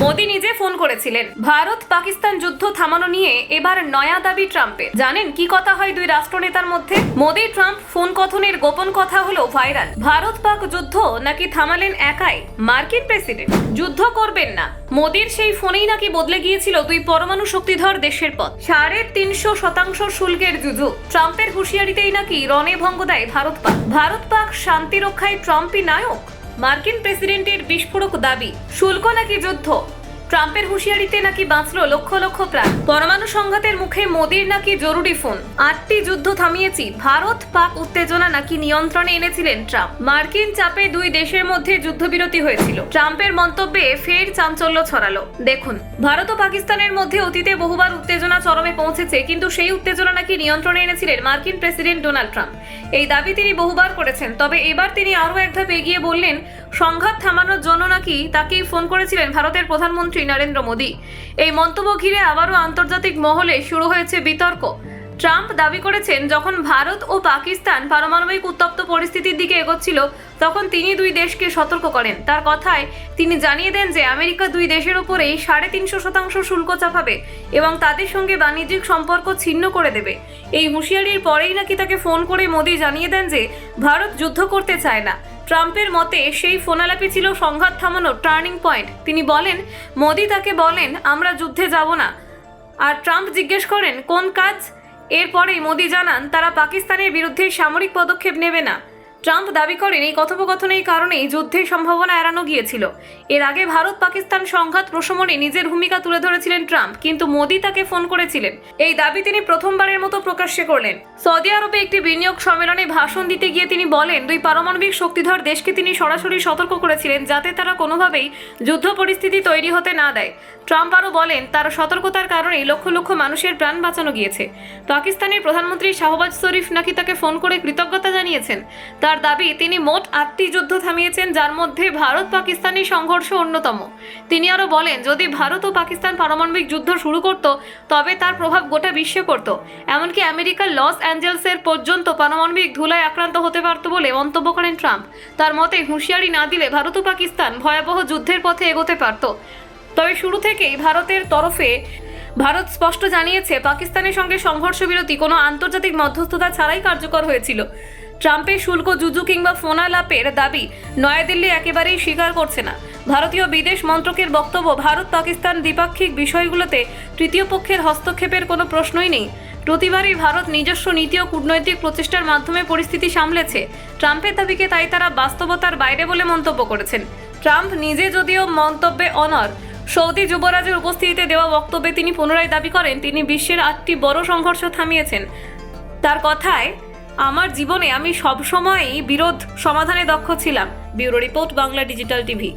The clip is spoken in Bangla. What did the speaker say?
মোদি নিজে ফোন করেছিলেন। ভারত পাকিস্তান যুদ্ধ থামানো নিয়ে এবার নয়া দাবি ট্রাম্পের। জানেন কি কথা হয় দুই রাষ্ট্রনেতার মধ্যে? মোদি ট্রাম্প ফোন কথনের গোপন কথা হলো ভাইরাল। ভারত পাক যুদ্ধ নাকি থামালেন একাই মার্কিন প্রেসিডেন্ট। যুদ্ধ করবেন না, মোদির সেই ফোনেই নাকি বদলে গিয়েছিল দুই পরমাণু শক্তিধর দেশের পথ। 350% শুল্কের যুদ্ধ, ট্রাম্পের হুঁশিয়ারিতেই নাকি রণে ভঙ্গ দেয় ভারত পাক। ভারত পাক শান্তি রক্ষায় ট্রাম্পই নায়ক, মার্কিন প্রেসিডেন্টের বিস্ফোরক দাবি। শুল্ক নাকি যুদ্ধ, ট্রাম্পের হুঁশিয়ারিতে নাকি বাঁচলো লক্ষ লক্ষ প্রাণ। পরমাণু সংঘাতের মুখে মোদির নাকি জরুরি ফোন। 8টি যুদ্ধ থামিয়েছি, ভারত পাক উত্তেজনা নাকি নিয়ন্ত্রণে এনেছিলেন ট্রাম্প। মার্কিন চাপে দুই দেশের মধ্যে যুদ্ধবিরতি হয়েছিল। ট্রাম্পের মন্তব্যে ফের চাঞ্চল্য ছড়ালো। দেখুন, ভারত ও পাকিস্তানের মধ্যে অতীতে বহুবার উত্তেজনা চরমে পৌঁছেছে, কিন্তু সেই উত্তেজনা নাকি নিয়ন্ত্রণে এনেছিলেন মার্কিন প্রেসিডেন্ট ডোনাল্ড ট্রাম্প। এই দাবি তিনি বহুবার করেছেন। তবে এবার তিনি আরও এক ধাপ এগিয়ে বললেন, সংঘাত থামানোর জন্য নাকি তাকেই ফোন করেছিলেন ভারতের প্রধানমন্ত্রী নরেন্দ্র মোদি। এই মন্তব্য ঘিরে আবারও আন্তর্জাতিক মহলে শুরু হয়েছে বিতর্ক। ট্রাম্প দাবি করেছেন, যখন ভারত ও পাকিস্তান পারমাণবিক উত্তপ্ত পরিস্থিতির দিকে এগোচ্ছিল তখন তিনি দুই দেশকে সতর্ক করেন। তার কথায় তিনি জানিয়ে দেন যে আমেরিকা দুই দেশের উপরেই 350% শুল্ক চাপাবে এবং তাদের সঙ্গে বাণিজ্যিক সম্পর্ক ছিন্ন করে দেবে। এই হুঁশিয়ারির পরেই নাকি তাকে ফোন করে মোদি জানিয়ে দেন যে ভারত যুদ্ধ করতে চায় না। ট্রাম্পের মতে সেই ফোনালাপি ছিল সংঘাত থামানোর টার্নিং পয়েন্ট। তিনি বলেন, মোদি তাকে বলেন আমরা যুদ্ধে যাব না, আর ট্রাম্প জিজ্ঞেস করেন কোন কাজ। এরপরেই মোদি জানান তারা পাকিস্তানের বিরুদ্ধে সামরিক পদক্ষেপ নেবে না। ট্রাম্প দাবি করেন এই কথোপকথনের কারণেই যুদ্ধের সম্ভাবনা এড়ানো গিয়েছিল। এর আগে ভারত পাকিস্তান সংঘাত প্রশমনে নিজের ভূমিকা তুলে ধরেছিলেন ট্রাম্প, কিন্তু মোদি তাকে ফোন করেছিলেন। এই দাবি তিনি প্রথমবারের মতো প্রকাশ্যে করলেন। সৌদি আরবে একটি বিনিয়োগ সম্মেলনে ভাষণ দিতে গিয়ে তিনি বলেন, দুই পারমাণবিক শক্তিধর দেশকে তিনি সরাসরি সতর্ক করেছিলেন যাতে তারা কোনোভাবেই যুদ্ধ পরিস্থিতি তৈরি হতে না দেয়। ট্রাম্প আরও বলেন, তার সতর্কতার কারণেই লক্ষ লক্ষ মানুষের প্রাণ বাঁচানো গিয়েছে। পাকিস্তানের প্রধানমন্ত্রী শাহবাজ শরীফ নাকি তাকে ফোন করে কৃতজ্ঞতা জানিয়েছেন। তার দাবি তিনি মোট 8টি যুদ্ধ থামিয়েছেন, যার মধ্যে ভারত পাকিস্তানি সংঘর্ষ অন্যতম। তিনি আরও বলেন, যদি ভারত ও পাকিস্তান পারমাণবিক যুদ্ধ শুরু করত তবে তার প্রভাব গোটা বিশ্বে পড়ত। এমনকি আমেরিকার লস অ্যাঞ্জেলসের পর্যন্ত পারমাণবিক ধুলায় আক্রান্ত হতে পারত বলে মন্তব্য করেন ট্রাম্প। তার মতে হুঁশিয়ারি না দিলে ভারত ও পাকিস্তান ভয়াবহ যুদ্ধের পথে এগোতে পারত। তবে শুরু থেকেই ভারতের তরফে ভারত স্পষ্ট জানিয়েছে পাকিস্তানের সঙ্গে সংঘর্ষ বিরতি কোনো আন্তর্জাতিক মধ্যস্থতা ছাড়াই কার্যকর হয়েছিল। ট্রাম্পের শুল্ক যুদ্ধ কিংবা ফোনালাপের দাবি নয়াদিল্লি একেবারেই স্বীকার করছে না। ভারতীয় বিদেশ মন্ত্রকের বক্তব্য, ভারত পাকিস্তান দ্বিপাক্ষিক বিষয়গুলোতে তৃতীয় পক্ষের হস্তক্ষেপের কোনো প্রশ্নই নেই। প্রতিবারই ভারত নিজস্ব নীতি ও কূটনৈতিক প্রচেষ্টার মাধ্যমে পরিস্থিতি সামলেছে। ট্রাম্পের দাবিকে তাই তারা বাস্তবতার বাইরে বলে মন্তব্য করেছেন। ট্রাম্প নিজে যদিও মন্তব্যে অনড়, সৌদি যুবরাজের উপস্থিতিতে দেওয়া বক্তব্যে তিনি পুনরায় দাবি করেন তিনি বিশ্বের 8টি বড় সংঘর্ষ থামিয়েছেন। তার কথায়, আমার জীবনে আমি সবসময়ই বিরোধ সমাধানে দক্ষ ছিলাম। Bureau report, Bangla digital TV.